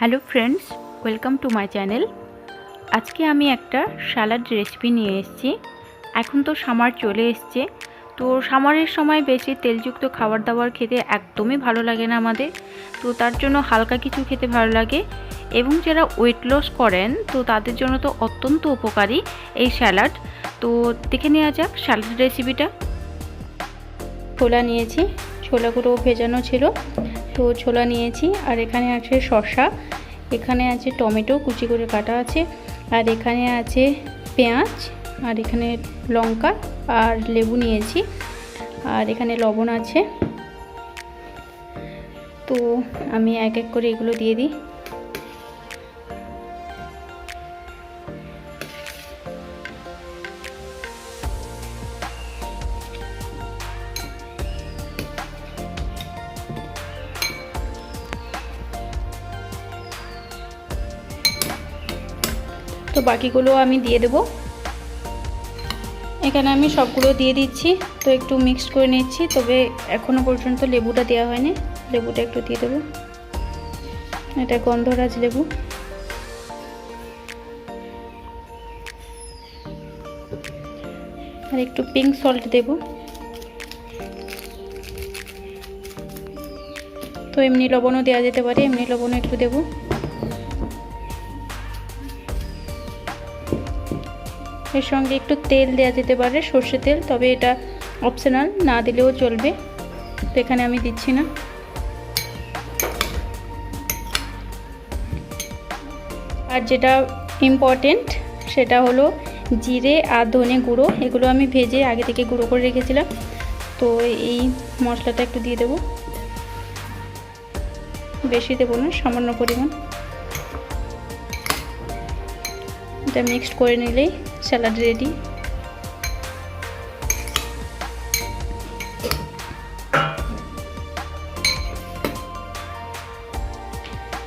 Hello friends, welcome to my channel. আজকে আমি একটা স্যালাড রেসিপি নিয়ে এসেছি। এখন তো সামার চলে এসছে, তো সামারের সময় বেশি তেলযুক্ত খাবার দাবার খেতে একদমই ভালো লাগে না আমাদের। তো তার জন্য হালকা কিছু খেতে ভালো লাগে, এবং যারা ওয়েট লস করেন তো তাদের জন্য তো অত্যন্ত উপকারী এই স্যালাড। তো দেখে নেওয়া যাক স্যালাড রেসিপিটা। ছোলা নিয়েছি, ছোলাগুলো ভেজানো ছিল, তো ছোলা নিয়েছি। আর এখানে আছে শসা, এখানে আছে টমেটো কুচি করে কাটা আছে, আর এখানে আছে পেঁয়াজ, আর এখানে লঙ্কা আর লেবু নিয়েছি, আর এখানে লবণ আছে। তো আমি এক এক করে এগুলো দিয়ে দিই। তো বাকিগুলো আমি দিয়ে দেব। এখানে আমি সবগুলো দিয়ে দিচ্ছি। তো একটু মিক্সড করে নিচ্ছি, তবে এখনো পর্যন্ত লেবুটা দেওয়া হয়নি। লেবুটা একটু দিয়ে দেব, এটা গন্ধরাজ লেবু। আর একটু পিঙ্ক সল্ট দেব। তো এমনি লবণও দেওয়া যেতে পারে, এমনি লবণও একটু দেব। এর সঙ্গে একটু তেল দেওয়া যেতে পারে, সর্ষে তেল, তবে এটা অপশনাল, না দিলেও চলবে। তো এখানে আমি দিচ্ছি না। আর যেটা ইম্পর্টেন্ট সেটা হলো জিরে আর ধনে গুঁড়ো, এগুলো আমি ভেজে আগে থেকে গুঁড়ো করে রেখেছিলাম। তো এই মশলাটা একটু দিয়ে দেব, বেশি দেবো না, সামান্য পরিমাণ। এটা মিক্সড করে নিলেই স্যালাড রেডি।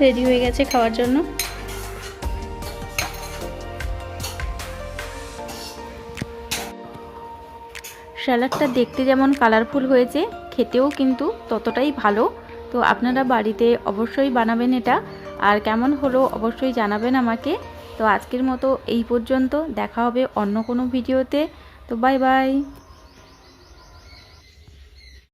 রেডি হয়ে গেছে খাওয়ার জন্য। স্যালাডটা দেখতে যেমন কালারফুল হয়েছে, খেতেও কিন্তু ততটাই ভালো। তো আপনারা বাড়িতে অবশ্যই বানাবেন এটা, আর কেমন হলো অবশ্যই জানাবেন আমাকে। তো আজকের মতো এই পর্যন্ত, দেখা হবে অন্য কোনো ভিডিওতে। তো বাই বাই।